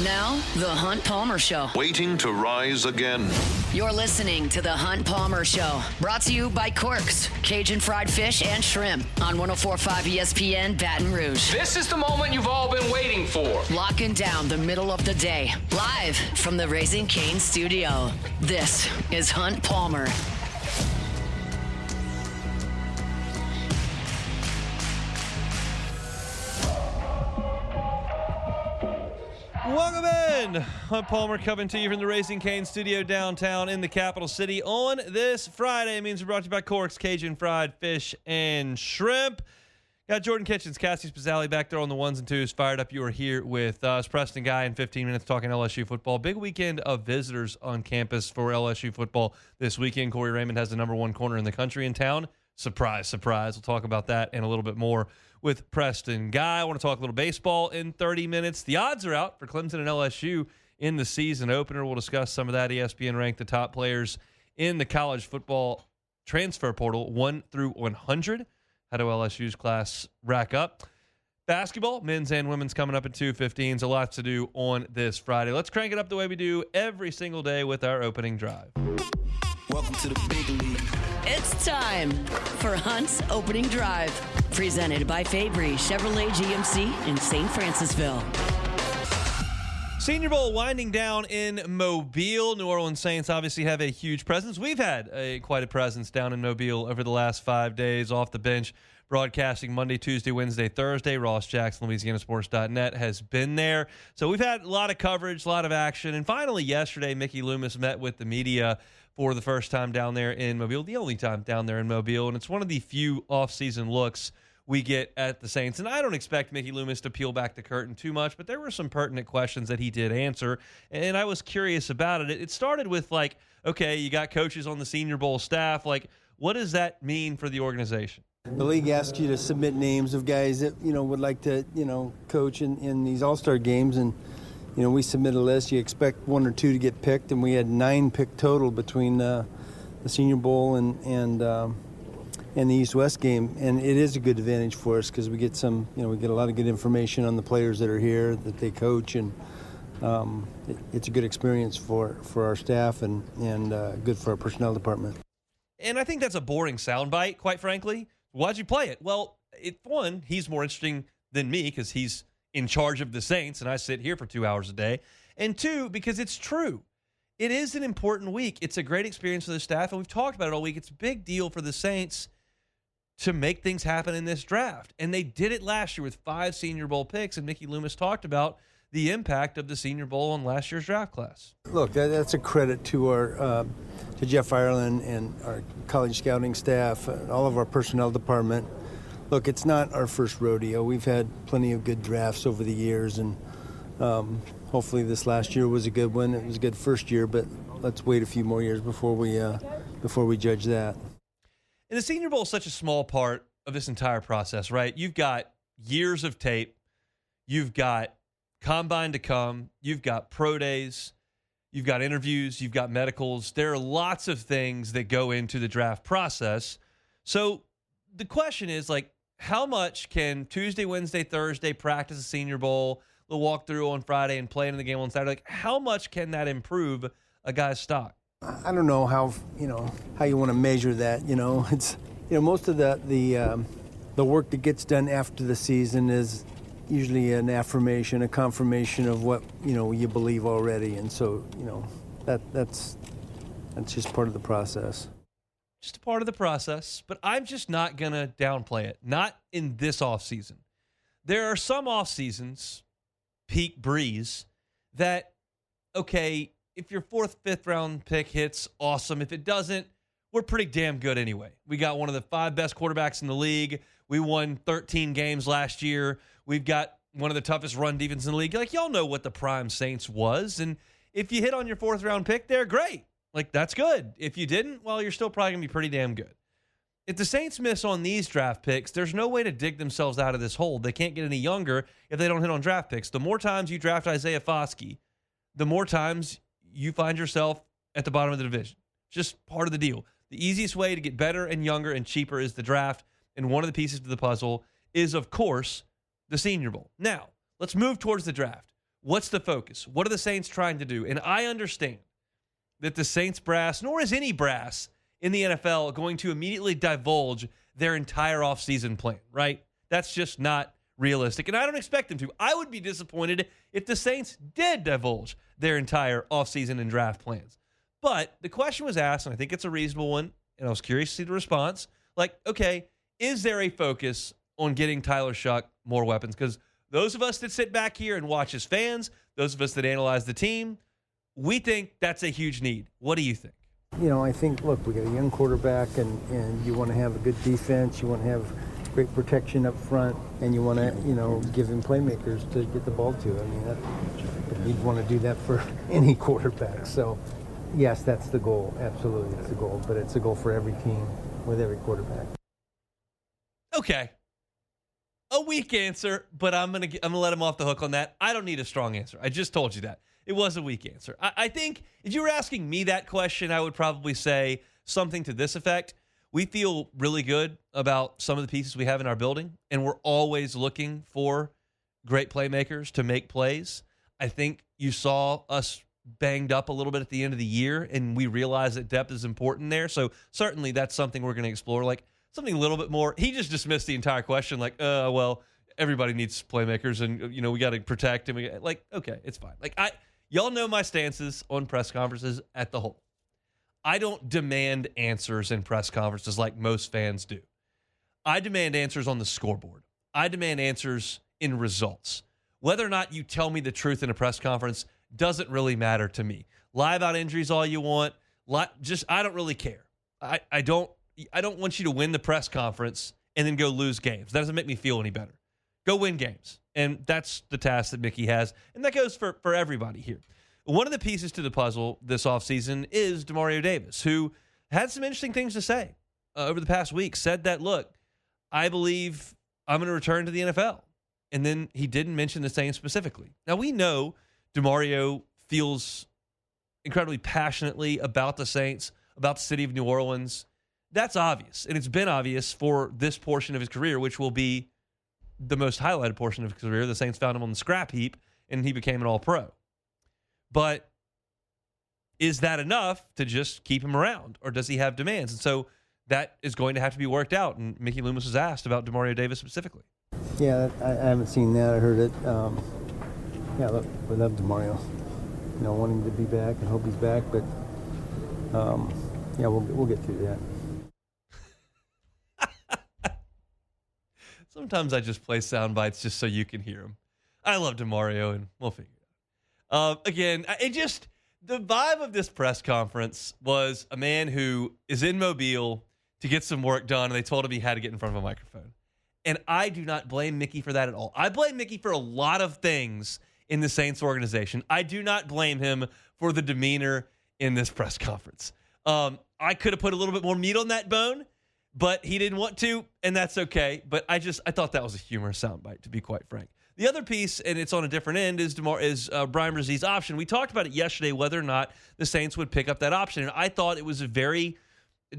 Now, The Hunt Palmer Show. Waiting to rise again. You're listening to The Hunt Palmer Show. Brought to you by Quirks, Cajun fried fish and shrimp on 104.5 ESPN Baton Rouge. This is the moment you've all been waiting for. Locking down the middle of the day. Live from the Raising Cane studio. This is Hunt Palmer. Welcome in. Hunt Palmer coming to you from the Raising Cane studio downtown in the capital city on this Friday. It means we're brought to you by Corks, Cajun fried fish and shrimp. Got Jordan Kitchens, Cassie Spazzali back there on the ones and twos. Fired up. You are here with us. Preston Guy in 15 minutes talking LSU football. Big weekend of visitors on campus for LSU football this weekend. Corey Raymond has the number one corner in the country in town. Surprise, surprise. We'll talk about that and a little bit more with Preston Guy. I want to talk a little baseball in 30 minutes. The odds are out for Clemson and LSU in the season opener. We'll discuss some of that. ESPN ranked the top players in the college football transfer portal 1 through 100. How do LSU's class rack up? Basketball, men's and women's, coming up at 2:15. So lots to do on this Friday. Let's crank it up the way we do every single day with our opening drive. Welcome to the big league. It's time for Hunt's Opening Drive. Presented by Fabry Chevrolet GMC in St. Francisville. Senior Bowl winding down in Mobile. New Orleans Saints obviously have a huge presence. We've had quite a presence down in Mobile over the last 5 days off the bench, broadcasting Monday, Tuesday, Wednesday, Thursday. Ross Jackson, LouisianaSports.net, has been there. So we've had a lot of coverage, a lot of action. And finally, yesterday, Mickey Loomis met with the media for the first time down there in Mobile, the only time down there in Mobile. And it's one of the few off-season looks we get at the Saints. And I don't expect Mickey Loomis to peel back the curtain too much, but there were some pertinent questions that he did answer, and I was curious about it. It started with, like, okay, you got coaches on the Senior Bowl staff. Like, what does that mean for the organization? The league asks you to submit names of guys that, would like to, coach in these all-star games, and, we submit a list. You expect one or two to get picked, and we had 9 picked total between the Senior Bowl and the East-West game, and it is a good advantage for us because we get we get a lot of good information on the players that are here, that they coach, and it's a good experience for our staff and good for our personnel department. And I think that's a boring soundbite, quite frankly. Why'd you play it? Well, one, he's more interesting than me because he's in charge of the Saints, and I sit here for 2 hours a day. And two, because it's true. It is an important week. It's a great experience for the staff, and we've talked about it all week. It's a big deal for the Saints to make things happen in this draft. And they did it last year with 5 Senior Bowl picks, and Mickey Loomis talked about the impact of the Senior Bowl on last year's draft class. Look, that's a credit to our to Jeff Ireland and our college scouting staff, and all of our personnel department. Look, it's not our first rodeo. We've had plenty of good drafts over the years, and hopefully this last year was a good one. It was a good first year, but let's wait a few more years before we judge that. And the Senior Bowl is such a small part of this entire process, right? You've got years of tape. You've got combine to come. You've got pro days. You've got interviews. You've got medicals. There are lots of things that go into the draft process. So the question is, like, how much can Tuesday, Wednesday, Thursday practice a Senior Bowl, the walkthrough on Friday, and playing in the game on Saturday? Like, how much can that improve a guy's stock? I don't know how you want to measure that. It's most of the work that gets done after the season is usually an affirmation, a confirmation of what you believe already, and so that's just part of the process. Just a part of the process, but I'm just not going to downplay it. Not in this offseason. There are some off seasons, peak breeze, that, okay, if your 4th, 5th round pick hits, awesome. If it doesn't, we're pretty damn good anyway. We got one of the 5 best quarterbacks in the league. We won 13 games last year. We've got one of the toughest run defenses in the league. Like, y'all know what the prime Saints was. And if you hit on your 4th round pick there, great. Like, that's good. If you didn't, well, you're still probably going to be pretty damn good. If the Saints miss on these draft picks, there's no way to dig themselves out of this hole. They can't get any younger if they don't hit on draft picks. The more times you draft Isaiah Foskey, the more times you find yourself at the bottom of the division. Just part of the deal. The easiest way to get better and younger and cheaper is the draft, and one of the pieces to the puzzle is, of course, the Senior Bowl. Now, let's move towards the draft. what's the focus? What are the Saints trying to do? And I understand that the Saints brass, nor is any brass in the NFL, going to immediately divulge their entire offseason plan, right? That's just not realistic, and I don't expect them to. I would be disappointed if the Saints did divulge their entire offseason and draft plans. But the question was asked, and I think it's a reasonable one, and I was curious to see the response. Like, okay, is there a focus on getting Tyler Shuck more weapons? Because those of us that sit back here and watch as fans, those of us that analyze the team, we think that's a huge need. What do you think? I think, look, we got a young quarterback, and you want to have a good defense. You want to have great protection up front, and you want to, give him playmakers to get the ball to. I mean, you'd want to do that for any quarterback. So, yes, that's the goal. Absolutely, it's the goal. But it's a goal for every team with every quarterback. Okay. A weak answer, but I'm gonna let him off the hook on that. I don't need a strong answer. I just told you that. It was a weak answer. I think if you were asking me that question, I would probably say something to this effect. We feel really good about some of the pieces we have in our building, and we're always looking for great playmakers to make plays. I think you saw us banged up a little bit at the end of the year, and we realized that depth is important there. So certainly that's something we're going to explore, like something a little bit more. He just dismissed the entire question like, well, everybody needs playmakers, and, we got to protect him. Like, okay, it's fine. Like, y'all know my stances on press conferences at the whole. I don't demand answers in press conferences like most fans do. I demand answers on the scoreboard. I demand answers in results. Whether or not you tell me the truth in a press conference doesn't really matter to me. Lie about injuries all you want. I don't really care. I don't want you to win the press conference and then go lose games. That doesn't make me feel any better. Go win games. And that's the task that Mickey has. And that goes for everybody here. One of the pieces to the puzzle this offseason is Demario Davis, who had some interesting things to say over the past week. Said that, look, I believe I'm going to return to the NFL. And then he didn't mention the Saints specifically. Now, we know Demario feels incredibly passionately about the Saints, about the city of New Orleans. That's obvious. And it's been obvious for this portion of his career, which will be the most highlighted portion of his career. The Saints found him on the scrap heap, and he became an all-pro. But is that enough to just keep him around, or does he have demands? And so that is going to have to be worked out. And Mickey Loomis was asked about Demario Davis specifically. Yeah, I haven't seen that. I heard it. Look, we love Demario. Wanting to be back and hope he's back. But, we'll get through that. Sometimes I just play sound bites just so you can hear them. I love Demario, and we'll figure it out. Again, the vibe of this press conference was a man who is in Mobile to get some work done, and they told him he had to get in front of a microphone. And I do not blame Mickey for that at all. I blame Mickey for a lot of things in the Saints organization. I do not blame him for the demeanor in this press conference. I could have put a little bit more meat on that bone, but he didn't want to, and that's okay. But I thought that was a humorous soundbite, to be quite frank. The other piece, and it's on a different end, is Brian Brzez's option. We talked about it yesterday, whether or not the Saints would pick up that option, and I thought it was a very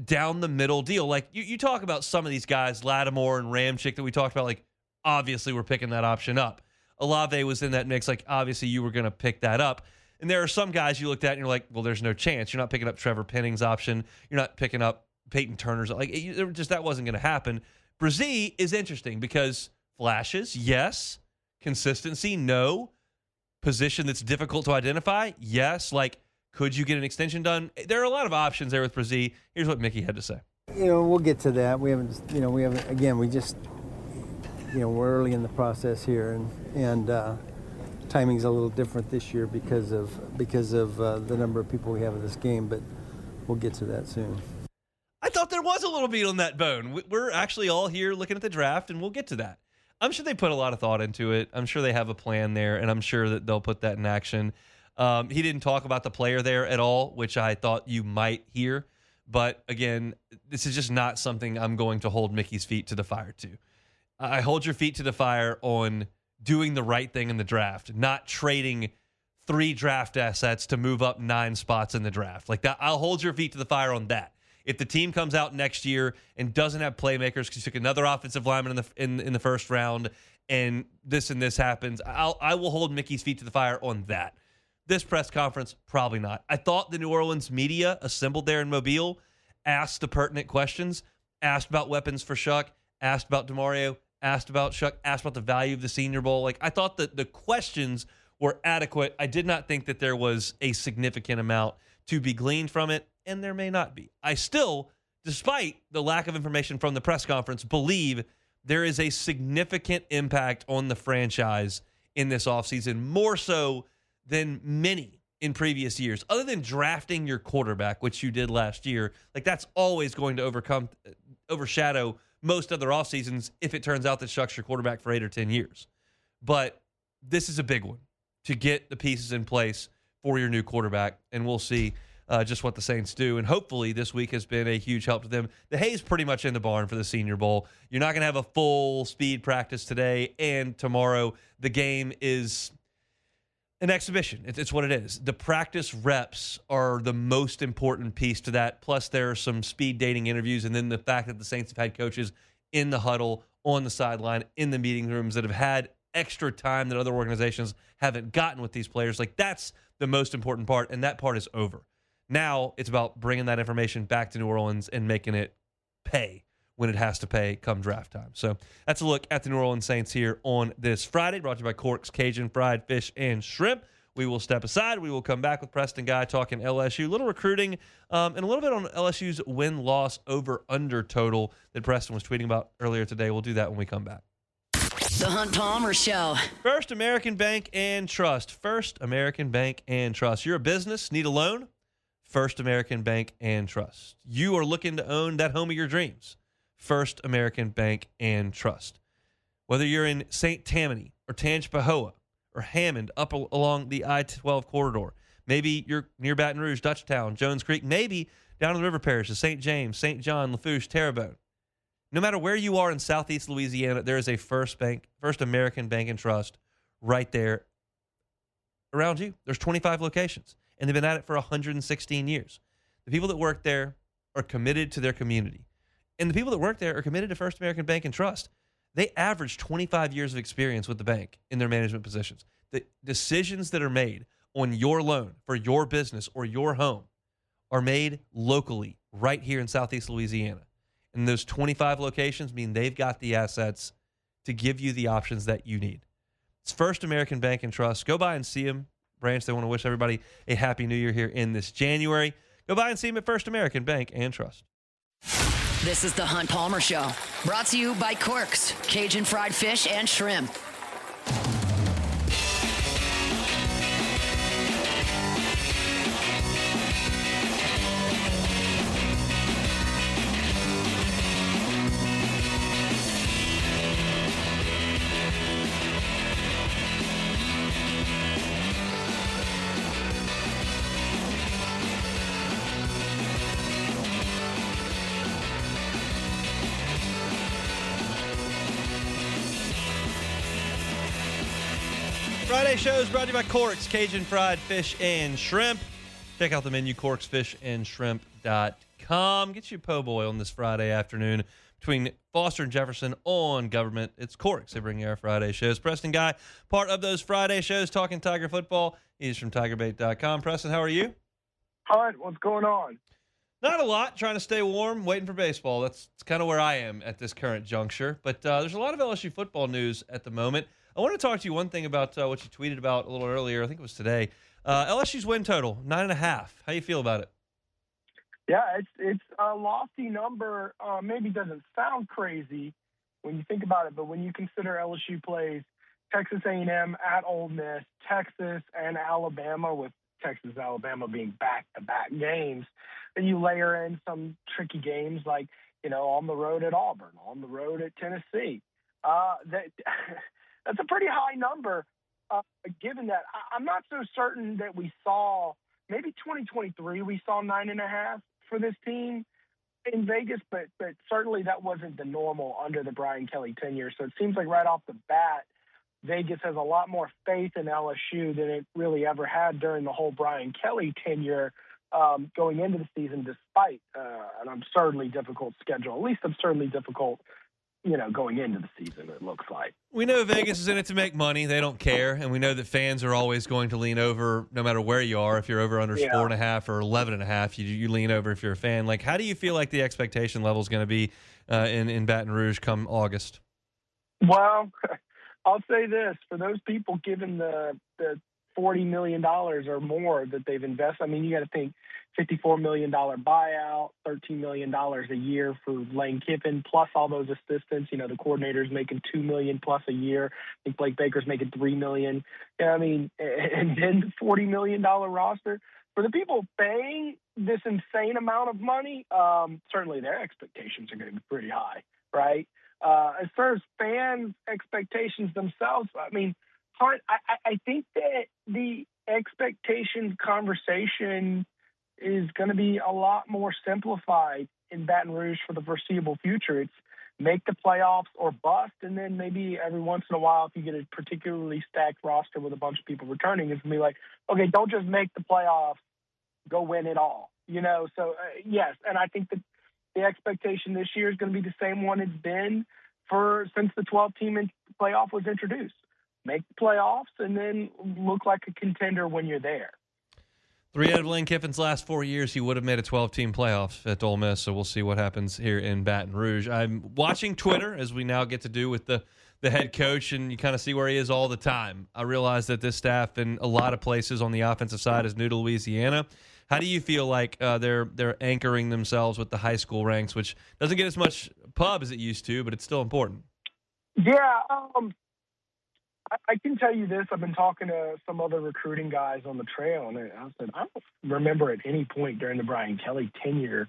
down-the-middle deal. Like, you talk about some of these guys, Lattimore and Ramchick, that we talked about, like, obviously we're picking that option up. Olave was in that mix, like, obviously you were going to pick that up. And there are some guys you looked at and you're like, well, there's no chance. You're not picking up Trevor Penning's option. You're not picking up Peyton Turner's. Like, that wasn't going to happen. Brzez is interesting because flashes, yes. Consistency, no. Position that's difficult to identify, yes. Like, could you get an extension done? There are a lot of options there with Brzez. Here's what Mickey had to say. We'll get to that. We haven't, again, we just, we're early in the process here, and timing's a little different this year because of the number of people we have in this game, but we'll get to that soon. I thought there was a little meat on that bone. We're actually all here looking at the draft, and we'll get to that. I'm sure they put a lot of thought into it. I'm sure they have a plan there, and I'm sure that they'll put that in action. He didn't talk about the player there at all, which I thought you might hear. But, again, this is just not something I'm going to hold Mickey's feet to the fire to. I hold your feet to the fire on doing the right thing in the draft, not trading 3 draft assets to move up 9 spots in the draft. Like that, I'll hold your feet to the fire on that. If the team comes out next year and doesn't have playmakers because you took another offensive lineman in the first round and this happens, I will hold Mickey's feet to the fire on that. This press conference, probably not. I thought the New Orleans media assembled there in Mobile asked the pertinent questions, asked about weapons for Shuck, asked about DeMario, asked about Shuck, asked about the value of the Senior Bowl. Like, I thought that the questions were adequate. I did not think that there was a significant amount to be gleaned from it, and there may not be. I still, despite the lack of information from the press conference, believe there is a significant impact on the franchise in this offseason, more so than many in previous years. Other than drafting your quarterback, which you did last year, like that's always going to overshadow most other off seasons if it turns out that Shuck's your quarterback for 8 or 10 years. But this is a big one to get the pieces in place for your new quarterback, and we'll see just what the Saints do. And hopefully this week has been a huge help to them. The hay's pretty much in the barn for the Senior Bowl. You're not going to have a full speed practice today and tomorrow. The game is an exhibition. It's what it is. The practice reps are the most important piece to that. Plus, there are some speed dating interviews, and then the fact that the Saints have had coaches in the huddle, on the sideline, in the meeting rooms that have had extra time that other organizations haven't gotten with these players. Like, that's the most important part, and that part is over. Now it's about bringing that information back to New Orleans and making it pay when it has to pay come draft time. So that's a look at the New Orleans Saints here on this Friday, brought to you by Cork's Cajun Fried Fish and Shrimp. We will step aside. We will come back with Preston Guy talking LSU, a little recruiting, and a little bit on LSU's win-loss over-under total that Preston was tweeting about earlier today. We'll do that when we come back. The Hunt Palmer Show. First American Bank and Trust. First American Bank and Trust. You're a business, need a loan? First American Bank and Trust. You are looking to own that home of your dreams. First American Bank and Trust. Whether you're in St. Tammany or Tangipahoa or Hammond up along the I-12 corridor, maybe you're near Baton Rouge, Dutchtown, Jones Creek, maybe down in the river parishes, St. James, St. John, Lafourche, Terrebonne. No matter where you are in southeast Louisiana, there is a First American Bank and Trust right there around you. There's 25 locations, and they've been at it for 116 years. The people that work there are committed to their community. And the people that work there are committed to First American Bank and Trust. They average 25 years of experience with the bank in their management positions. The decisions that are made on your loan for your business or your home are made locally right here in southeast Louisiana. And those 25 locations mean they've got the assets to give you the options that you need. It's First American Bank and Trust. Go by and see them. Branch, they want to wish everybody a happy new year here in this January. Go by and see them at First American Bank and Trust. This is the Hunt Palmer Show, brought to you by Cork's Cajun Fried Fish and Shrimp. Friday shows brought to you by Cork's Cajun Fried Fish and Shrimp. Check out the menu, corksfishandshrimp.com. Get you po' boy on this Friday afternoon between Foster and Jefferson on Government. It's Cork's. They bring you our Friday shows. Preston Guy, part of those Friday shows, talking Tiger football. He's from TigerBait.com. Preston, how are you? Hi, what's going on? Not a lot. Trying to stay warm, waiting for baseball. That's kind of where I am at this current juncture. But there's a lot of LSU football news at the moment. I want to talk to you one thing about what you tweeted about a little earlier. I think it was today. LSU's win total, 9.5. How you feel about it? Yeah, it's a lofty number. Maybe doesn't sound crazy when you think about it, but when you consider LSU plays Texas A&M at Ole Miss, Texas and Alabama, with Texas and Alabama being back-to-back games, then you layer in some tricky games like, on the road at Auburn, on the road at Tennessee. That's a pretty high number, given that I'm not so certain that we saw, maybe 2023 we saw 9.5 for this team in Vegas, but certainly that wasn't the normal under the Brian Kelly tenure. So it seems like right off the bat, Vegas has a lot more faith in LSU than it really ever had during the whole Brian Kelly tenure going into the season, despite an absurdly difficult schedule, at least absurdly difficult going into the season, it looks like. We know Vegas is in it to make money. They don't care. And we know that fans are always going to lean over no matter where you are. If you're over under 4.5 or 11.5, you lean over if you're a fan. Like, how do you feel like the expectation level is going to be in Baton Rouge come August? Well, I'll say this. For those people given the $40 million or more that they've invested, I mean, you got to think $54 million buyout, $13 million a year for Lane Kiffin, plus all those assistants. The coordinator's making $2 million plus a year. I think Blake Baker's making $3 million. I mean, and then the $40 million roster. For the people paying this insane amount of money, certainly their expectations are going to be pretty high, right? As far as fans' expectations themselves, I mean, I think that the expectation conversation is going to be a lot more simplified in Baton Rouge for the foreseeable future. It's make the playoffs or bust, and then maybe every once in a while, if you get a particularly stacked roster with a bunch of people returning, it's going to be like, okay, don't just make the playoffs, go win it all. So yes, and I think that the expectation this year is going to be the same one it's been since the 12-team playoff was introduced. Make the playoffs and then look like a contender when you're there. 3 out of Lane Kiffin's last 4 years, he would have made a 12-team playoff at Ole Miss, so we'll see what happens here in Baton Rouge. I'm watching Twitter, as we now get to do with the head coach, and you kind of see where he is all the time. I realize that this staff in a lot of places on the offensive side is new to Louisiana. How do you feel like they're anchoring themselves with the high school ranks, which doesn't get as much pub as it used to, but it's still important? Yeah, I can tell you this. I've been talking to some other recruiting guys on the trail, and I said, I don't remember at any point during the Brian Kelly tenure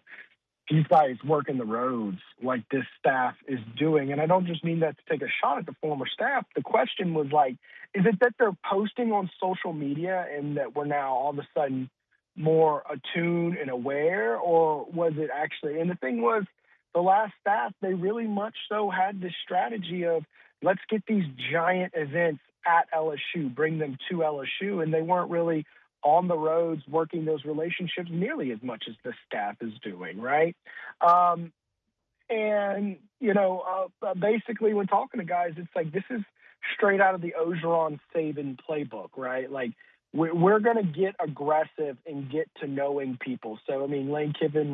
these guys working the roads like this staff is doing. And I don't just mean that to take a shot at the former staff. The question was like, is it that they're posting on social media and that we're now all of a sudden more attuned and aware, or was it actually? And the thing was, the last staff, they really much so had this strategy of, let's get these giant events at LSU, bring them to LSU, and they weren't really on the roads working those relationships nearly as much as the staff is doing, right? Basically when talking to guys, it's like this is straight out of the Ogeron-Saban playbook, right? Like, we're going to get aggressive and get to knowing people. So, I mean, Lane Kiffin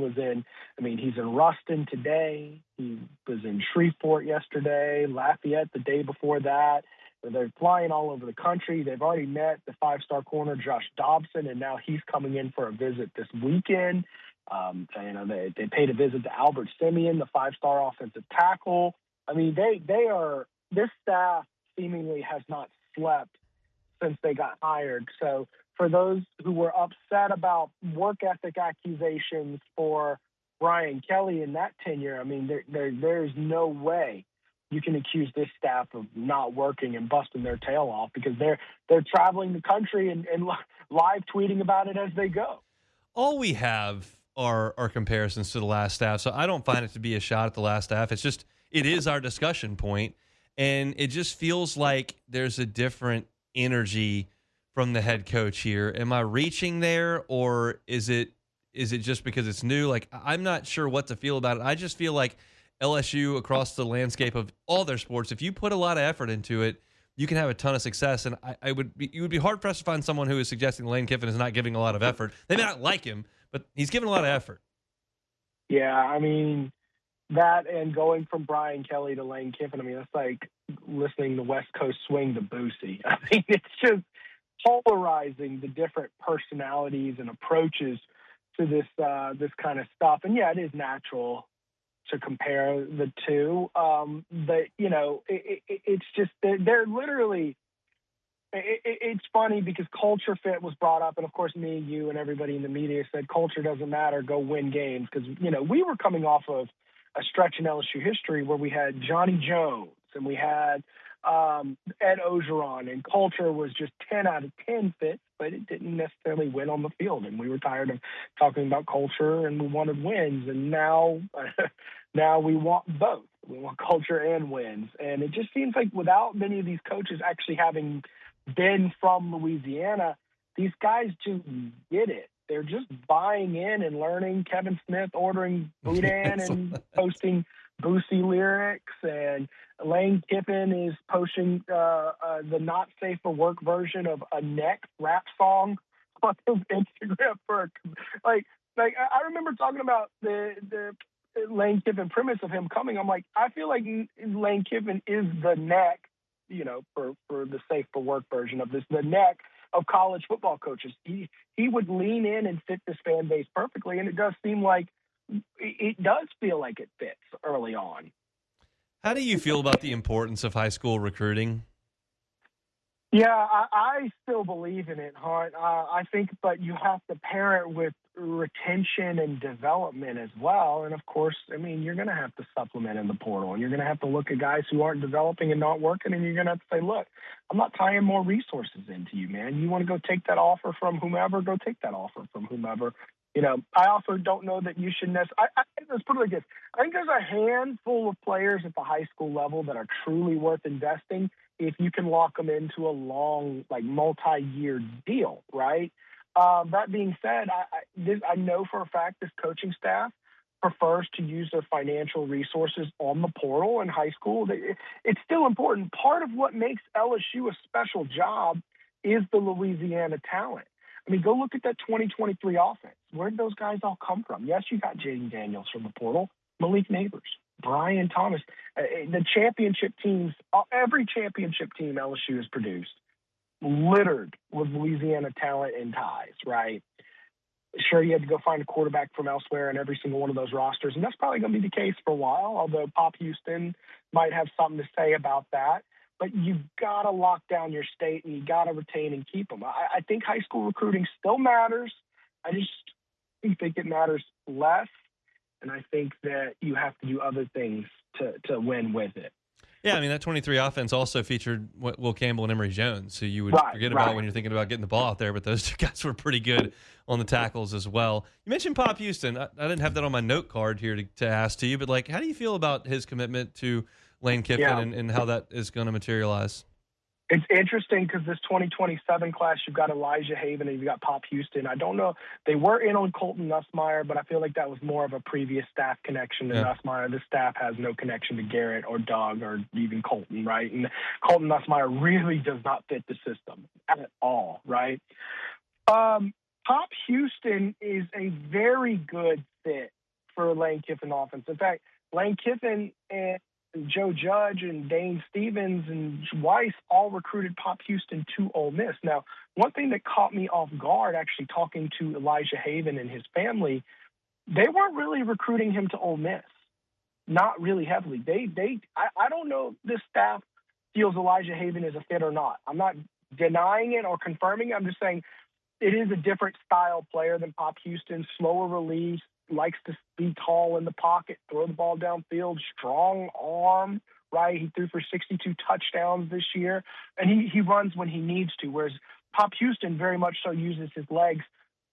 he's in Ruston today. He was in Shreveport yesterday, Lafayette the day before that. They're flying all over the country. They've already met the 5-star corner, Josh Dobson, and now he's coming in for a visit this weekend. They paid a visit to Albert Simeon, the 5-star offensive tackle. I mean, this staff seemingly has not slept since they got hired. So for those who were upset about work ethic accusations for Brian Kelly in that tenure, I mean, there's no way you can accuse this staff of not working and busting their tail off, because they're traveling the country and live tweeting about it as they go. All we have are comparisons to the last staff, so I don't find it to be a shot at the last staff. It is our discussion point, and it just feels like there's a different energy from the head coach here. Am I reaching there, or is it just because it's new? Like, I'm not sure what to feel about it. I just feel like LSU, across the landscape of all their sports, if you put a lot of effort into it, you can have a ton of success. And you would be hard pressed to find someone who is suggesting Lane Kiffin is not giving a lot of effort. They may not like him, but he's giving a lot of effort. Yeah, I mean, that and going from Brian Kelly to Lane Kiffin, I mean, that's like listening to West Coast swing to Boosie. I mean, it's just polarizing the different personalities and approaches to this kind of stuff. And yeah, it is natural to compare the two. But it's just they're literally. It's funny because culture fit was brought up, and of course, me, you, and everybody in the media said culture doesn't matter, go win games, because we were coming off of a stretch in LSU history where we had Johnny Jones and we had Ed Ogeron, and culture was just 10 out of 10 fits, but it didn't necessarily win on the field. And we were tired of talking about culture, and we wanted wins. And now we want both. We want culture and wins. And it just seems like without many of these coaches actually having been from Louisiana, these guys just get it. They're just buying in and learning. Kevin Smith ordering boudin and posting Boosie lyrics, and Lane Kiffin is posting the not safe for work version of a Neck rap song on his Instagram like I remember talking about the Lane Kiffin premise of him coming. I'm like, I feel like Lane Kiffin is the Neck, for the safe for work version of this, the Neck of college football coaches. He would lean in and fit this fan base perfectly, and it does seem like it does feel like it fits early on. How do you feel about the importance of high school recruiting? Yeah, I still believe in it, Hunt. I think, but you have to pair it with retention and development as well. And of course, I mean, you're going to have to supplement in the portal, and you're going to have to look at guys who aren't developing and not working, and you're going to have to say, look, I'm not tying more resources into you, man. You want to go take that offer from whomever, go take that offer from whomever. I also don't know that you should necessarily – let's put it like this. I think there's a handful of players at the high school level that are truly worth investing if you can lock them into a long, multi-year deal, right? That being said, I know for a fact this coaching staff prefers to use their financial resources on the portal in high school. It's still important. Part of what makes LSU a special job is the Louisiana talent. I mean, go look at that 2023 offense. Where did those guys all come from? Yes, you got Jaden Daniels from the portal, Malik Neighbors, Brian Thomas. The championship teams, every championship team LSU has produced, littered with Louisiana talent and ties, right? Sure, you had to go find a quarterback from elsewhere in every single one of those rosters, and that's probably going to be the case for a while, although Pop Houston might have something to say about that. But you've got to lock down your state, and you got to retain and keep them. I think high school recruiting still matters. I just think it matters less, and I think that you have to do other things to win with it. Yeah, I mean, that 23 offense also featured Will Campbell and Emory Jones, who you would forget about when you're thinking about getting the ball out there, but those two guys were pretty good on the tackles as well. You mentioned Pop Houston. I didn't have that on my note card here to ask to you, but, how do you feel about his commitment to Lane Kiffin and how that is going to materialize? It's interesting because this 2027 class, you've got Elijah Haven and you've got Pop Houston. I don't know. They were in on Colton Nussmeier, but I feel like that was more of a previous staff connection to Nussmeier. This staff has no connection to Garrett or Doug or even Colton, right? And Colton Nussmeier really does not fit the system at all, right? Pop Houston is a very good fit for Lane Kiffin offense. In fact, Lane Kiffin and Joe Judge and Dane Stevens and Weiss all recruited Pop Houston to Ole Miss. Now, one thing that caught me off guard, actually talking to Elijah Haven and his family, they weren't really recruiting him to Ole Miss. Not really heavily. I don't know if this staff feels Elijah Haven is a fit or not. I'm not denying it or confirming it. I'm just saying it is a different style player than Pop Houston, slower release, likes to be tall in the pocket, throw the ball downfield, strong arm, right? He threw for 62 touchdowns this year, and he runs when he needs to, whereas Pop Houston very much so uses his legs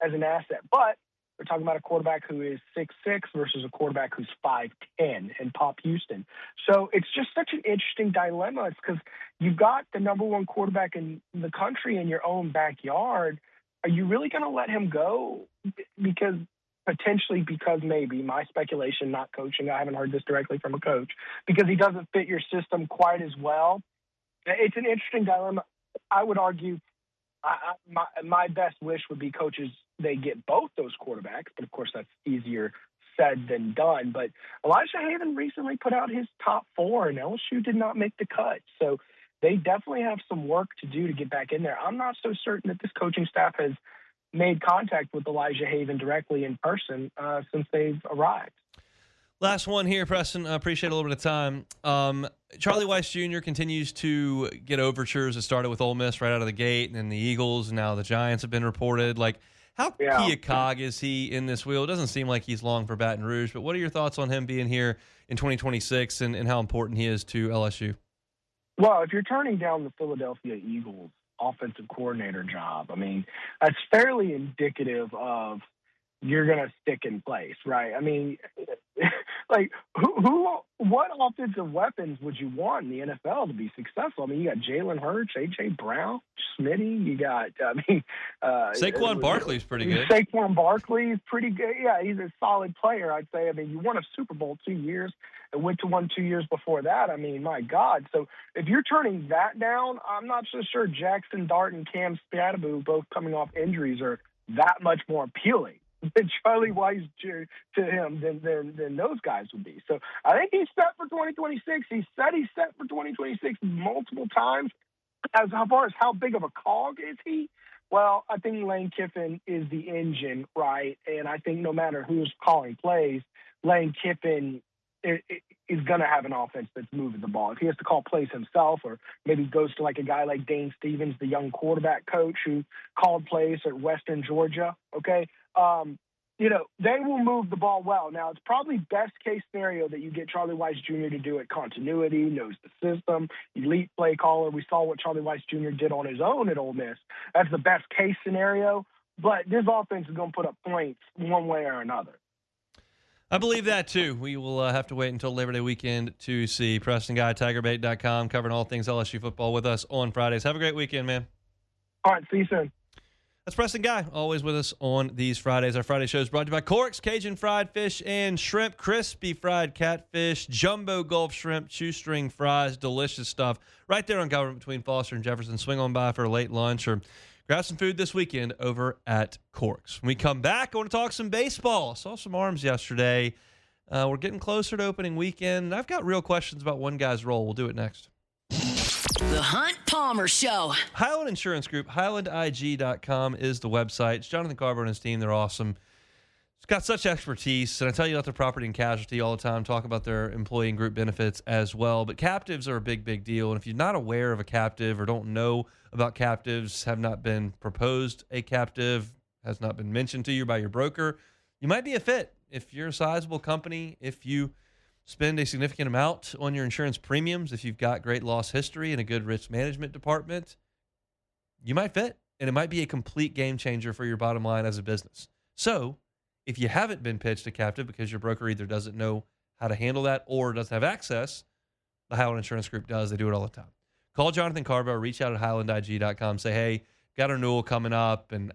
as an asset. But we're talking about a quarterback who is 6'6" versus a quarterback who's 5'10" in Pop Houston. So it's just such an interesting dilemma. It's because you've got the number one quarterback in the country in your own backyard. Are you really going to let him go? Because maybe, my speculation, not coaching, I haven't heard this directly from a coach, because he doesn't fit your system quite as well. It's an interesting dilemma. I would argue my best wish would be coaches, they get both those quarterbacks, but of course that's easier said than done. But Elijah Haven recently put out his top 4, and LSU did not make the cut. So they definitely have some work to do to get back in there. I'm not so certain that this coaching staff has made contact with Elijah Haven directly in person since they've arrived. Last one here, Preston. I appreciate a little bit of time. Charlie Weiss Jr. continues to get overtures. It started with Ole Miss right out of the gate, and then the Eagles, and now the Giants have been reported. How key a cog is he in this wheel? It doesn't seem like he's long for Baton Rouge, but what are your thoughts on him being here in 2026 and how important he is to LSU? Well, if you're turning down the Philadelphia Eagles offensive coordinator job, I mean, that's fairly indicative of you're going to stick in place, right? I mean, like what offensive weapons would you want in the NFL to be successful? I mean, you got Jalen Hurts, A.J. Brown, Smitty. You got, Saquon Barkley's pretty good. Saquon Barkley's pretty good. Yeah, he's a solid player, I'd say. I mean, you won a Super Bowl 2 years and went to one 2 years before that. I mean, my God. So if you're turning that down, I'm not so sure Jackson Dart and Cam Spadabu, both coming off injuries, are that much more appealing than Charlie Weiss to him than those guys would be. So I think he's set for 2026. He said he's set for 2026 multiple times. As far as how big of a cog is he? Well, I think Lane Kiffin is the engine, right? And I think no matter who's calling plays, Lane Kiffin is going to have an offense that's moving the ball. If he has to call plays himself, or maybe goes to like a guy like Dane Stevens, the young quarterback coach who called plays at Western Georgia, okay, they will move the ball well. Now, it's probably best case scenario that you get Charlie Weiss Jr. to do it. Continuity, knows the system, elite play caller. We saw what Charlie Weiss Jr. did on his own at Ole Miss. That's the best case scenario. But this offense is going to put up points one way or another. I believe that, too. We will have to wait until Labor Day weekend to see. Preston Guy, TigerBait.com, covering all things LSU football with us on Fridays. Have a great weekend, man. All right, see you soon. That's Preston Guy, always with us on these Fridays. Our Friday show is brought to you by Corks, Cajun fried fish and shrimp, crispy fried catfish, jumbo Gulf shrimp, shoestring fries, delicious stuff. Right there on Government between Foster and Jefferson. Swing on by for a late lunch or grab some food this weekend over at Corks. When we come back, I want to talk some baseball. I saw some arms yesterday. We're getting closer to opening weekend. I've got real questions about one guy's role. We'll do it next. The Hunt Palmer Show. Highland Insurance Group, HighlandIG.com is the website. It's Jonathan Carver and his team. They're awesome. It's got such expertise, and I tell you about their property and casualty all the time, talk about their employee and group benefits as well. But captives are a big, big deal. And if you're not aware of a captive or don't know about captives, have not been proposed a captive, has not been mentioned to you by your broker, you might be a fit. If you're a sizable company, if you spend a significant amount on your insurance premiums, if you've got great loss history and a good risk management department, you might fit. And it might be a complete game changer for your bottom line as a business. So if you haven't been pitched a captive because your broker either doesn't know how to handle that or doesn't have access, the Highland Insurance Group does. They do it all the time. Call Jonathan Carbo, reach out at HighlandIG.com, say, hey, got a renewal coming up, and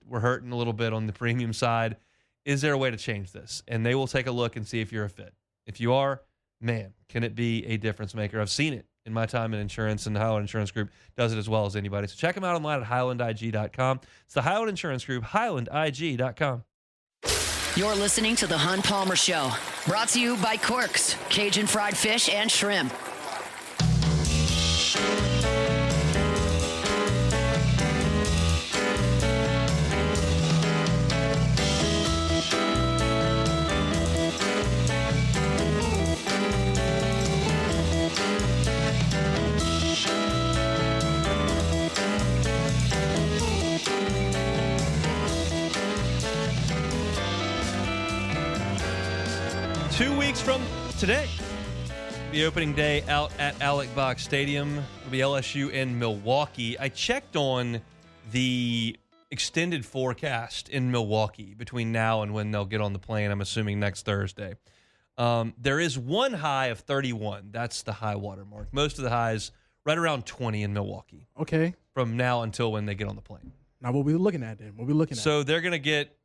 we're hurting a little bit on the premium side. Is there a way to change this? And they will take a look and see if you're a fit. If you are, man, can it be a difference maker? I've seen it in my time in insurance, and the Highland Insurance Group does it as well as anybody. So check them out online at HighlandIG.com. It's the Highland Insurance Group, HighlandIG.com. You're listening to The Hunt Palmer Show, brought to you by Corks, Cajun fried fish and shrimp. From today, the opening day out at Alec Box Stadium will be LSU in Milwaukee. I checked on the extended forecast in Milwaukee between now and when they'll get on the plane, I'm assuming next Thursday. There is one high of 31. That's the high water mark. Most of the highs right around 20 in Milwaukee. Okay. From now until when they get on the plane. Now, what we looking at then? What we looking at? So they're going to get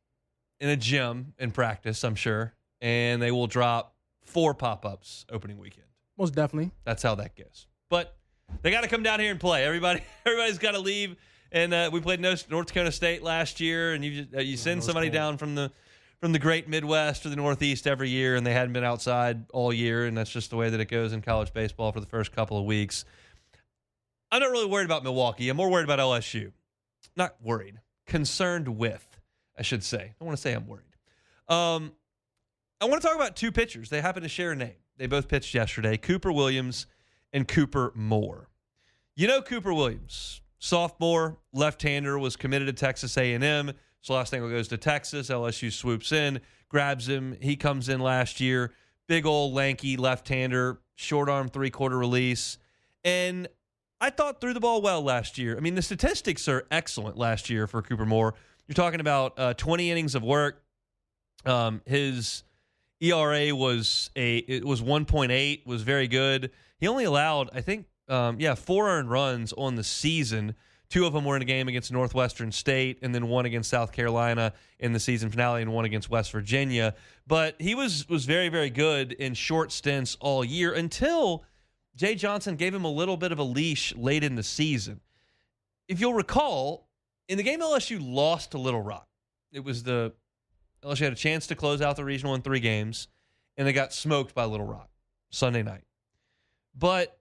in a gym in practice, I'm sure, and they will drop 4 pop-ups opening weekend. Most definitely. That's how that goes. But they got to come down here and play. Everybody's got to leave. And we played North Dakota State last year, and you send somebody down from the great Midwest or the Northeast every year, and they hadn't been outside all year, and that's just the way that it goes in college baseball for the first couple of weeks. I'm not really worried about Milwaukee. I'm more worried about LSU. Not worried. Concerned with, I should say. I don't want to say I'm worried. I want to talk about 2 pitchers. They happen to share a name. They both pitched yesterday, Cooper Williams and Cooper Moore. You know Cooper Williams, sophomore, left-hander, was committed to Texas A&M. So last thing goes to Texas. LSU swoops in, grabs him. He comes in last year. Big old lanky left-hander, short arm, 3/4 release. And I thought threw the ball well last year. I mean, the statistics are excellent last year for Cooper Moore. You're talking about 20 innings of work. His ERA was 1.8, was very good. He only allowed, I think, 4 earned runs on the season. 2 of them were in a game against Northwestern State, and then 1 against South Carolina in the season finale, and 1 against West Virginia. But he was very, very good in short stints all year until Jay Johnson gave him a little bit of a leash late in the season. If you'll recall, in the game LSU lost to Little Rock, it was LSU had a chance to close out the regional in 3 games, and they got smoked by Little Rock Sunday night. But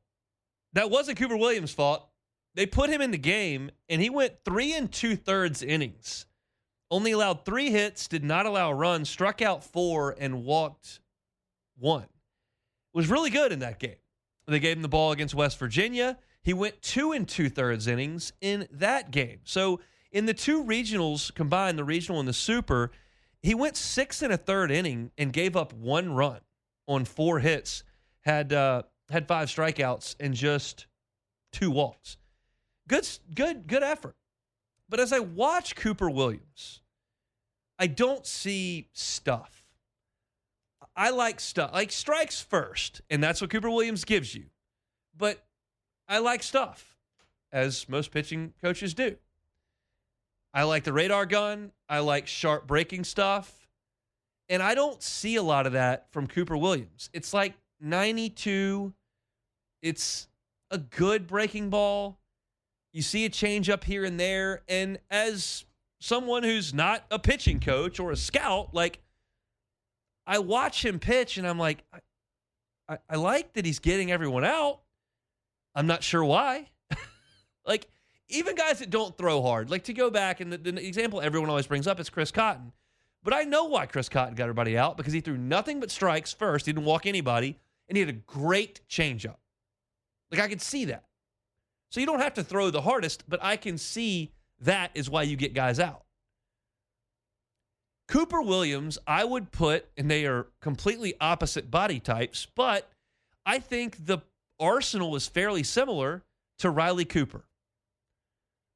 that wasn't Cooper Williams' fault. They put him in the game, and he went 3 2/3 innings. Only allowed 3 hits, did not allow a run, struck out 4, and walked 1. Was really good in that game. They gave him the ball against West Virginia. He went 2 2/3 innings in that game. So in the 2 regionals combined, the regional and the super, he went 6 1/3 inning and gave up 1 run on 4 hits, had 5 strikeouts and just 2 walks. Good effort. But as I watch Cooper Williams, I don't see stuff. I like stuff. Like strikes first, and that's what Cooper Williams gives you. But I like stuff, as most pitching coaches do. I like the radar gun. I like sharp breaking stuff. And I don't see a lot of that from Cooper Williams. It's like 92. It's a good breaking ball. You see a change up here and there. And as someone who's not a pitching coach or a scout, like, I watch him pitch and I'm like, I like that he's getting everyone out. I'm not sure why. Like, even guys that don't throw hard, like to go back, and the example everyone always brings up is Chris Cotton. But I know why Chris Cotton got everybody out, because he threw nothing but strikes first. He didn't walk anybody, and he had a great changeup. Like, I could see that. So you don't have to throw the hardest, but I can see that is why you get guys out. Cooper Williams, I would put, and they are completely opposite body types, but I think the arsenal is fairly similar to Riley Cooper.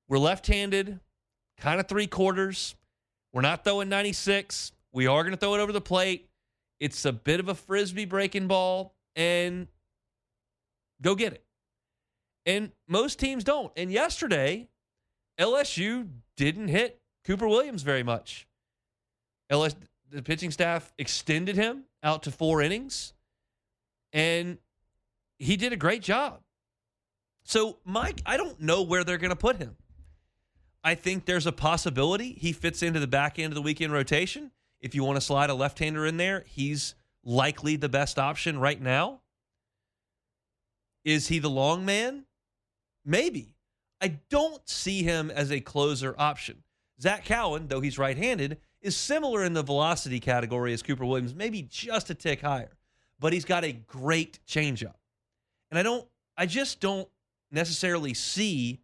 We're left-handed, kind of 3/4. We're not throwing 96. We are going to throw it over the plate. It's a bit of a Frisbee breaking ball, and go get it. And most teams don't. And yesterday, LSU didn't hit Cooper Williams very much. The pitching staff extended him out to 4 innings, and he did a great job. So, Mike, I don't know where they're going to put him. I think there's a possibility he fits into the back end of the weekend rotation. If you want to slide a left-hander in there, he's likely the best option right now. Is he the long man? Maybe. I don't see him as a closer option. Zach Cowan, though he's right-handed, is similar in the velocity category as Cooper Williams, maybe just a tick higher. But he's got a great changeup. And I just don't necessarily see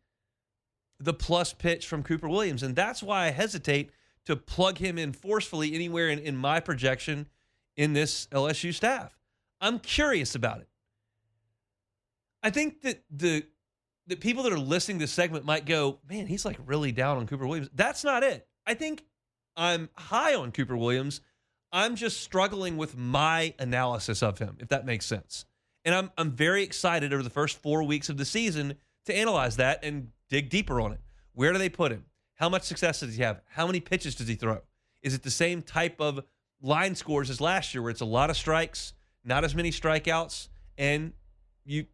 the plus pitch from Cooper Williams. And that's why I hesitate to plug him in forcefully anywhere in my projection in this LSU staff. I'm curious about it. I think that the people that are listening to this segment might go, man, he's like really down on Cooper Williams. That's not it. I think I'm high on Cooper Williams. I'm just struggling with my analysis of him, if that makes sense. And I'm very excited over the first 4 weeks of the season to analyze that and dig deeper on it. Where do they put him? How much success does he have? How many pitches does he throw? Is it the same type of line scores as last year, where it's a lot of strikes, not as many strikeouts, and you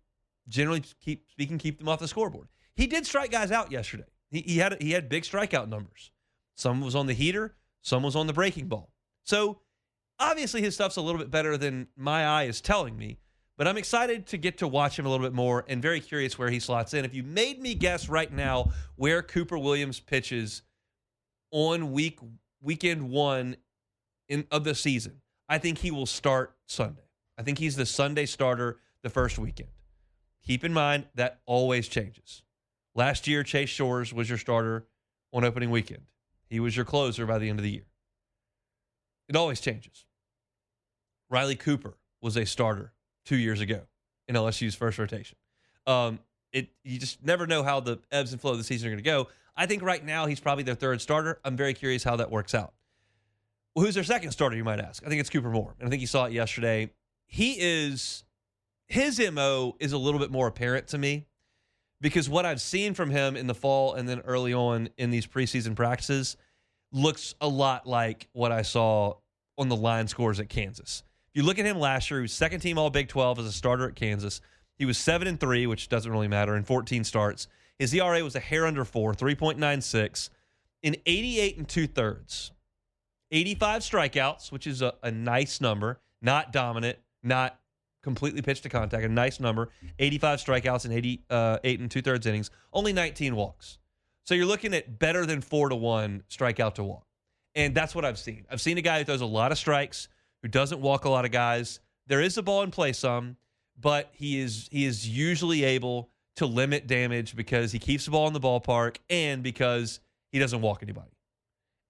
generally keep them off the scoreboard? He did strike guys out yesterday. He had big strikeout numbers. Some was on the heater, some was on the breaking ball. So obviously his stuff's a little bit better than my eye is telling me, but I'm excited to get to watch him a little bit more and very curious where he slots in. If you made me guess right now where Cooper Williams pitches on weekend 1 of the season, I think he will start Sunday. I think he's the Sunday starter the first weekend. Keep in mind, that always changes. Last year, Chase Shores was your starter on opening weekend. He was your closer by the end of the year. It always changes. Riley Cooper was a starter 2 years ago in LSU's first rotation. You just never know how the ebbs and flow of the season are going to go. I think right now he's probably their third starter. I'm very curious how that works out. Well, who's their second starter, you might ask? I think it's Cooper Moore. And I think you saw it yesterday. His MO is a little bit more apparent to me because what I've seen from him in the fall and then early on in these preseason practices looks a lot like what I saw on the line scores at Kansas. If you look at him last year, he was second team All Big 12 as a starter at Kansas. He was 7-3, which doesn't really matter, in 14 starts. His ERA was a hair under 4, 3.96, in 88 2/3. 85 strikeouts, which is a nice number, not dominant, not completely pitched to contact, a nice number. 85 strikeouts in 88 2/3 innings, only 19 walks. So you're looking at better than 4-1 strikeout to walk. And that's what I've seen. I've seen a guy who throws a lot of strikes, who doesn't walk a lot of guys. There is a ball in play some, but he is usually able to limit damage because he keeps the ball in the ballpark and because he doesn't walk anybody.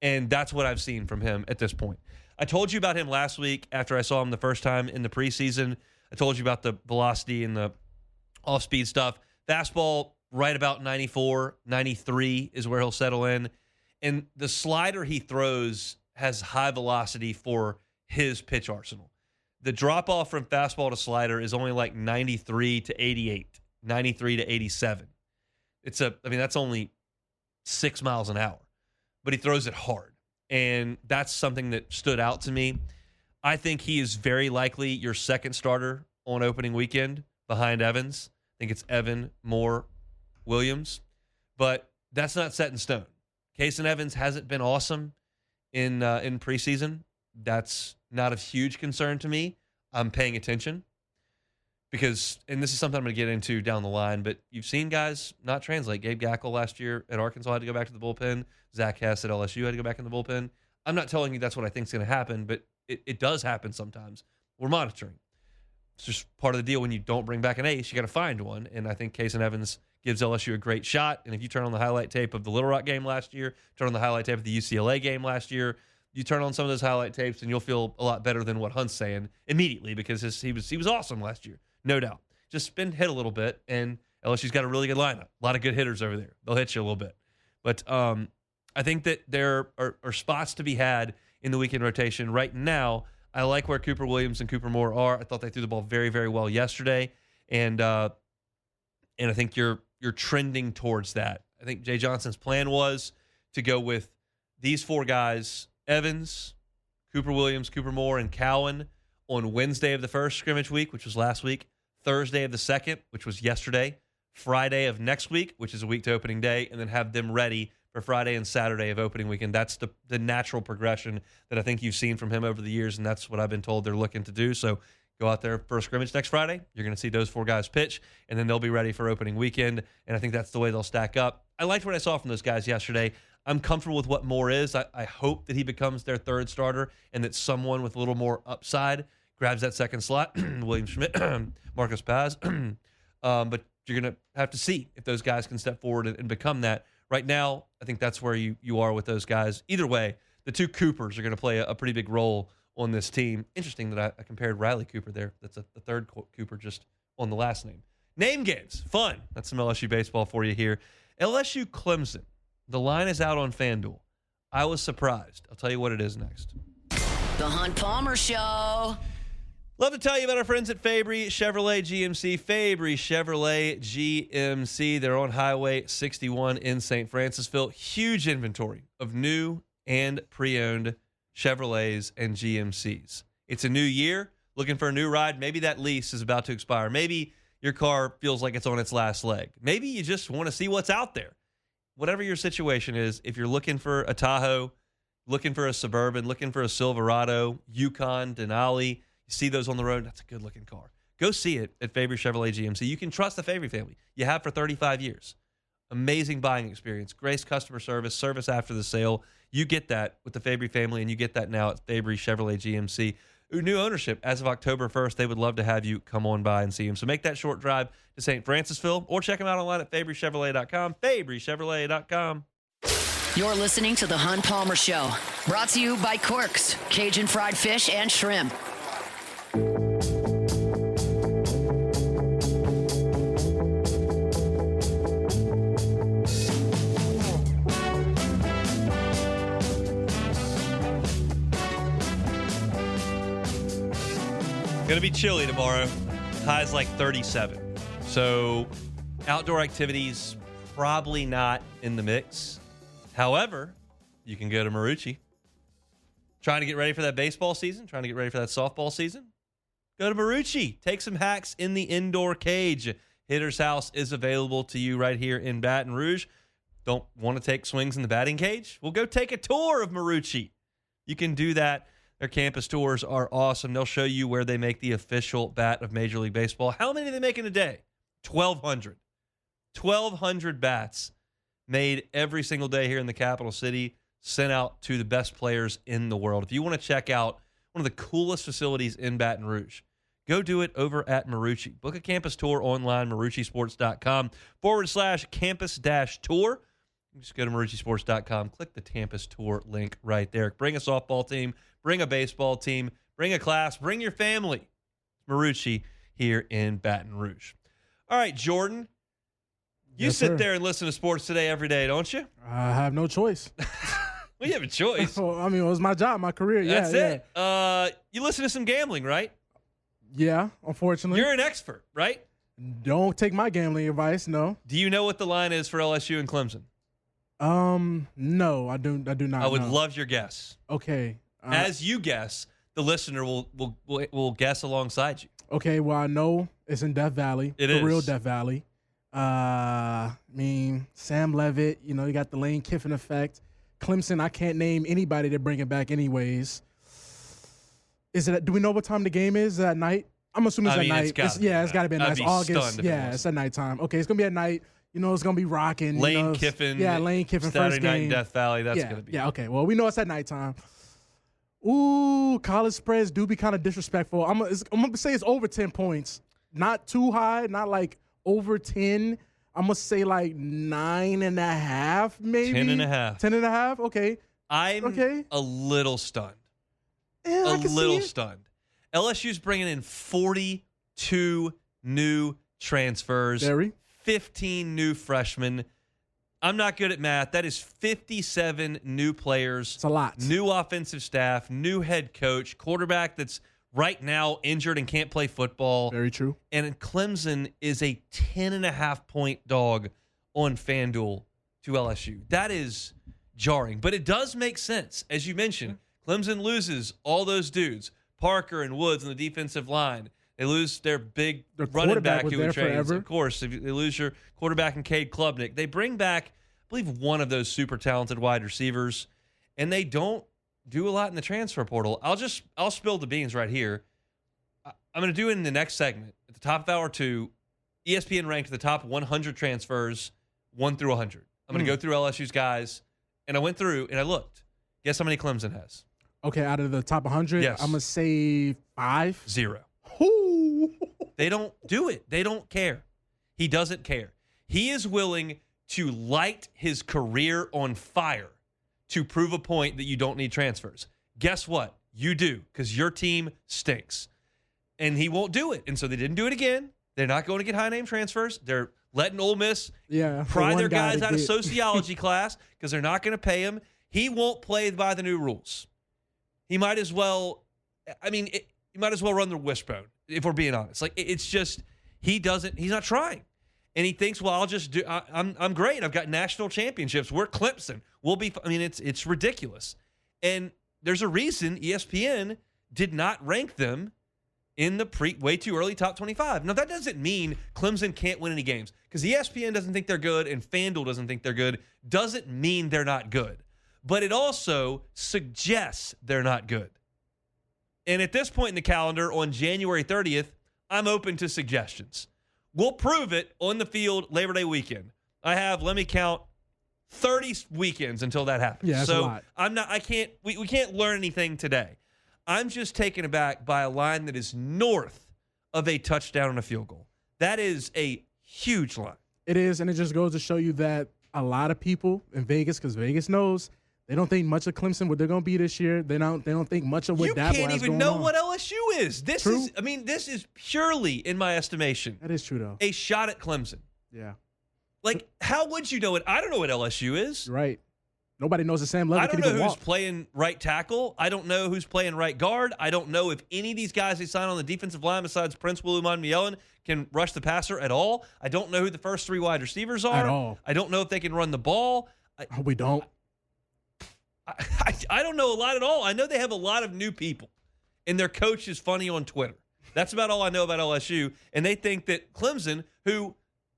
And that's what I've seen from him at this point. I told you about him last week after I saw him the first time in the preseason. I told you about the velocity and the off-speed stuff. Fastball right about 94, 93 is where he'll settle in. And the slider he throws has high velocity for his pitch arsenal. The drop-off from fastball to slider is only like 93 to 88, 93 to 87. That's only 6 miles an hour. But he throws it hard. And that's something that stood out to me. I think he is very likely your second starter on opening weekend behind Evans. I think it's Evan, Moore, Williams. But that's not set in stone. Cason Evans hasn't been awesome in preseason. That's not a huge concern to me. I'm paying attention because, and this is something I'm going to get into down the line, but you've seen guys not translate. Gabe Gackle last year at Arkansas had to go back to the bullpen. Zach Hess at LSU had to go back in the bullpen. I'm not telling you that's what I think is going to happen, but it does happen sometimes. We're monitoring. It's just part of the deal. When you don't bring back an ace, you got to find one. And I think Cason Evans gives LSU a great shot. And if you turn on the highlight tape of the Little Rock game last year, turn on the highlight tape of the UCLA game last year, you turn on some of those highlight tapes and you'll feel a lot better than what Hunt's saying immediately because he was awesome last year, no doubt. Just been hit a little bit, and LSU's got a really good lineup. A lot of good hitters over there. They'll hit you a little bit. But I think that there are spots to be had in the weekend rotation. Right now, I like where Cooper Williams and Cooper Moore are. I thought they threw the ball very, very well yesterday, and I think you're trending towards that. I think Jay Johnson's plan was to go with these four guys, Evans, Cooper Williams, Cooper Moore, and Cowan on Wednesday of the first scrimmage week, which was last week, Thursday of the second, which was yesterday, Friday of next week, which is a week to opening day, and then have them ready for Friday and Saturday of opening weekend. That's the natural progression that I think you've seen from him over the years, and that's what I've been told they're looking to do. So go out there for a scrimmage next Friday. You're going to see those four guys pitch, and then they'll be ready for opening weekend, and I think that's the way they'll stack up. I liked what I saw from those guys yesterday. I'm comfortable with what Moore is. I hope that he becomes their third starter and that someone with a little more upside grabs that second slot. William Schmidt, Marcus Paz. But you're going to have to see if those guys can step forward and become that. Right now, I think that's where you are with those guys. Either way, the two Coopers are going to play a pretty big role on this team. Interesting that I compared Riley Cooper there. That's the third Cooper just on the last name. Name games, fun. That's some LSU baseball for you here. LSU Clemson. The line is out on FanDuel. I was surprised. I'll tell you what it is next. The Hunt Palmer Show. Love to tell you about our friends at Fabry Chevrolet GMC. Fabry Chevrolet GMC. They're on Highway 61 in St. Francisville. Huge inventory of new and pre-owned Chevrolets and GMCs. It's a new year. Looking for a new ride. Maybe that lease is about to expire. Maybe your car feels like it's on its last leg. Maybe you just want to see what's out there. Whatever your situation is, if you're looking for a Tahoe, looking for a Suburban, looking for a Silverado, Yukon, Denali, you see those on the road, that's a good-looking car. Go see it at Fabry Chevrolet GMC. You can trust the Fabry family. You have for 35 years. Amazing buying experience, great customer service after the sale. You get that with the Fabry family, and you get that now at Fabry Chevrolet GMC. New ownership as of October 1st. They would love to have you come on by and see them. So make that short drive to St. Francisville or check them out online at FabryChevrolet.com, FabryChevrolet.com. You're listening to The Hunt Palmer Show, brought to you by Quirks, Cajun fried fish and shrimp. Gonna be chilly tomorrow. High's like 37. So outdoor activities probably not in the mix. However, you can go to Marucci. Trying to get ready for that baseball season, trying to get ready for that softball season. Go to Marucci. Take some hacks in the indoor cage. Hitter's House is available to you right here in Baton Rouge. Don't want to take swings in the batting cage? Well, go take a tour of Marucci. You can do that. Their campus tours are awesome. They'll show you where they make the official bat of Major League Baseball. How many do they make in a day? 1,200. 1,200 bats made every single day here in the capital city, sent out to the best players in the world. If you want to check out one of the coolest facilities in Baton Rouge, go do it over at Marucci. Book a campus tour online, maruccisports.com/campus-tour. Just go to maruccisports.com, click the campus tour link right there. Bring a softball team, bring a baseball team, bring a class, bring your family. Marucci here in Baton Rouge. All right, Jordan, you Yes, sit sir. there and listen to Sports Today every day, don't you? I have no choice. Well, you have a choice. Well, I mean, it was my job, my career. That's yeah, it. You listen to some gambling, right? Yeah, unfortunately. You're an expert, right? Don't take my gambling advice, no. Do you know what the line is for LSU and Clemson? No, I do not I would know. love your guess. Okay. As you guess, the listener will guess alongside you. Okay, well, I know it's in Death Valley. It the is. real Death Valley. I mean, Sam Levitt, you got the Lane Kiffin effect. Clemson, I can't name anybody to bring it back anyways. Do we know what time the game is? Is it at night? I'm assuming it's at night. It's got to be at night. I'd It's be August. stunned if it Yeah, wasn't. it's at nighttime. Okay, it's going to be at night. It's going to be rocking. Lane Kiffin. Yeah, Lane Kiffin Saturday first night game. in Death Valley. That's yeah, going to be. Yeah, okay. Well, we know it's at nighttime. Ooh, college spreads do be kind of disrespectful. I'm going to say it's over 10 points. Not too high, not like over 10. I'm going to say like 9.5 maybe. 10.5. 10.5? Okay. I'm a little stunned. Yeah, I A can little see it. stunned. LSU's bringing in 42 new transfers. 15 new freshmen. I'm not good at math. That is 57 new players. It's a lot. New offensive staff, new head coach, quarterback that's right now injured and can't play football. Very true. And Clemson is a 10.5-point dog on FanDuel to LSU. That is jarring, but it does make sense. As you mentioned, Clemson loses all those dudes, Parker and Woods on the defensive line. They lose their big Their running quarterback back was who there trains. forever. Of course, they lose your quarterback in Cade Klubnik. They bring back, I believe, one of those super talented wide receivers, and they don't do a lot in the transfer portal. I'll spill the beans right here. I'm going to do it in the next segment. At the top of hour 2, ESPN ranked the top 100 transfers 1 through 100. I'm going to go through LSU's guys, and I went through and I looked. Guess how many Clemson has? Okay, out of the top 100, Yes. I'm going to say 5. 0. Ooh. They don't do it. They don't care. He doesn't care. He is willing to light his career on fire to prove a point that you don't need transfers. Guess what? You do, because your team stinks. And he won't do it. And so they didn't do it again. They're not going to get high-name transfers. They're letting Ole Miss Yeah, for pry one their guy guys to out of get- sociology class because they're not going to pay him. He won't play by the new rules. He might as well, he might as well run the wishbone, if we're being honest. Like, it's just, he's not trying. And he thinks, well, I'm great. I've got national championships. We're Clemson. It's ridiculous. And there's a reason ESPN did not rank them in the way too early top 25. Now, that doesn't mean Clemson can't win any games, because ESPN doesn't think they're good and FanDuel doesn't think they're good. Doesn't mean they're not good. But it also suggests they're not good. And at this point in the calendar, on January 30th, I'm open to suggestions. We'll prove it on the field Labor Day weekend. I have, let me count, 30 weekends until that happens. Yeah, that's a lot. We can't learn anything today. I'm just taken aback by a line that is north of a touchdown and a field goal. That is a huge line. It is, and it just goes to show you that a lot of people in Vegas, because Vegas knows, they don't think much of Clemson, what they're going to be this year. They don't think much of what You Dabo can't has even going know on. what LSU is. This True. is purely, in my estimation, That is true, though. a shot at Clemson. Yeah, Like, how would you know it? I don't know what LSU is. you're right. Nobody knows if Sam Leather I don't can know even who's walk. playing right tackle. I don't know who's playing right guard. I don't know if any of these guys they sign on the defensive line besides Prince Williman can rush the passer at all. I don't know who the first 3 wide receivers are. At all. I don't know if they can run the ball. We don't. I don't know a lot at all. I know they have a lot of new people, and their coach is funny on Twitter. That's about all I know about LSU, and they think that Clemson, who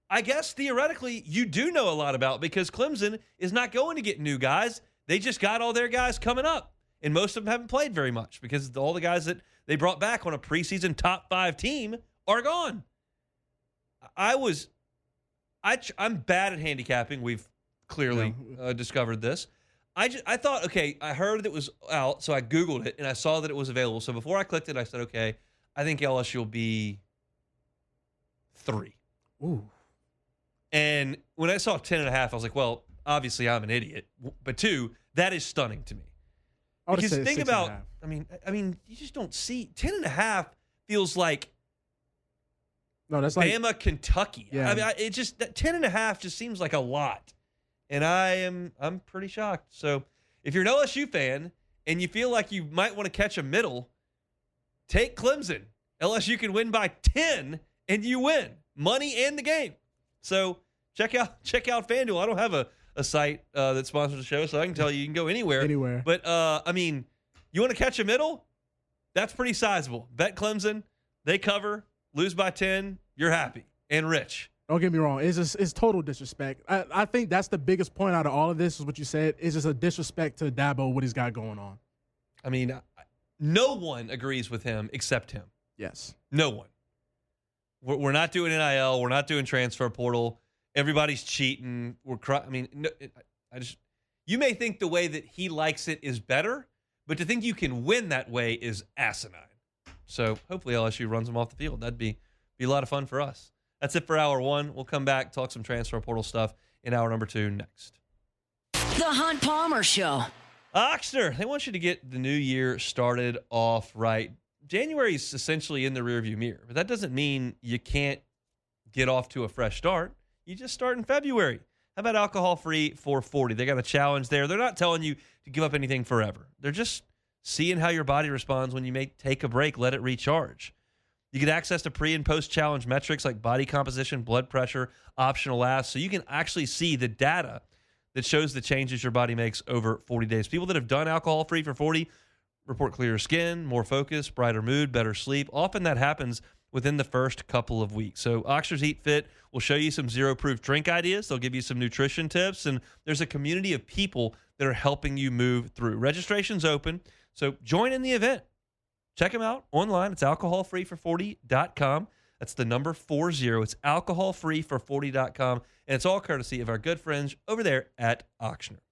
I guess theoretically you do know a lot about because Clemson is not going to get new guys. They just got all their guys coming up, and most of them haven't played very much because all the guys that they brought back on a preseason top 5 team are gone. I'm bad at handicapping. We've clearly discovered this. I thought, okay, I heard it was out, so I Googled it, and I saw that it was available. So before I clicked it, I said, okay, I think LSU will be 3. Ooh. And when I saw 10.5, I was like, well, obviously I'm an idiot. But 2, that is stunning to me. Because think about, I mean, you just don't see 10.5 feels like that's like Bama, Kentucky. Yeah. I mean, it just that 10.5 just seems like a lot, and I'm pretty shocked. So if you're an LSU fan and you feel like you might want to catch a middle, take Clemson. LSU can win by 10, and you win money and the game. So check out FanDuel. I don't have a site that sponsors the show, so I can tell you can go anywhere. Anywhere. But, I mean, you want to catch a middle? That's pretty sizable. Bet Clemson. They cover. Lose by 10. You're happy and rich. Don't get me wrong. It's total disrespect. I think that's the biggest point out of all of this is what you said. It's just a disrespect to Dabo, what he's got going on. I mean, no one agrees with him except him. Yes. No one. We're not doing NIL. We're not doing transfer portal. Everybody's cheating. You may think the way that he likes it is better, but to think you can win that way is asinine. So hopefully LSU runs them off the field. That'd be a lot of fun for us. That's it for hour 1. We'll come back, talk some transfer portal stuff in hour number 2 next. The Hunt Palmer Show. Oxner, they want you to get the new year started off right. January is essentially in the rearview mirror, but that doesn't mean you can't get off to a fresh start. You just start in February. How about alcohol-free 440? They got a challenge there. They're not telling you to give up anything forever. They're just seeing how your body responds when you may take a break, let it recharge. You get access to pre- and post-challenge metrics like body composition, blood pressure, optional laughs, so you can actually see the data that shows the changes your body makes over 40 days. People that have done alcohol-free for 40 report clearer skin, more focus, brighter mood, better sleep. Often that happens within the first couple of weeks. So Oxner's Eat Fit will show you some zero-proof drink ideas. They'll give you some nutrition tips, and there's a community of people that are helping you move through. Registration's open, so join in the event. Check them out online. It's alcoholfreefor40.com. That's the number 40. It's alcoholfreefor40.com, and it's all courtesy of our good friends over there at Oxner.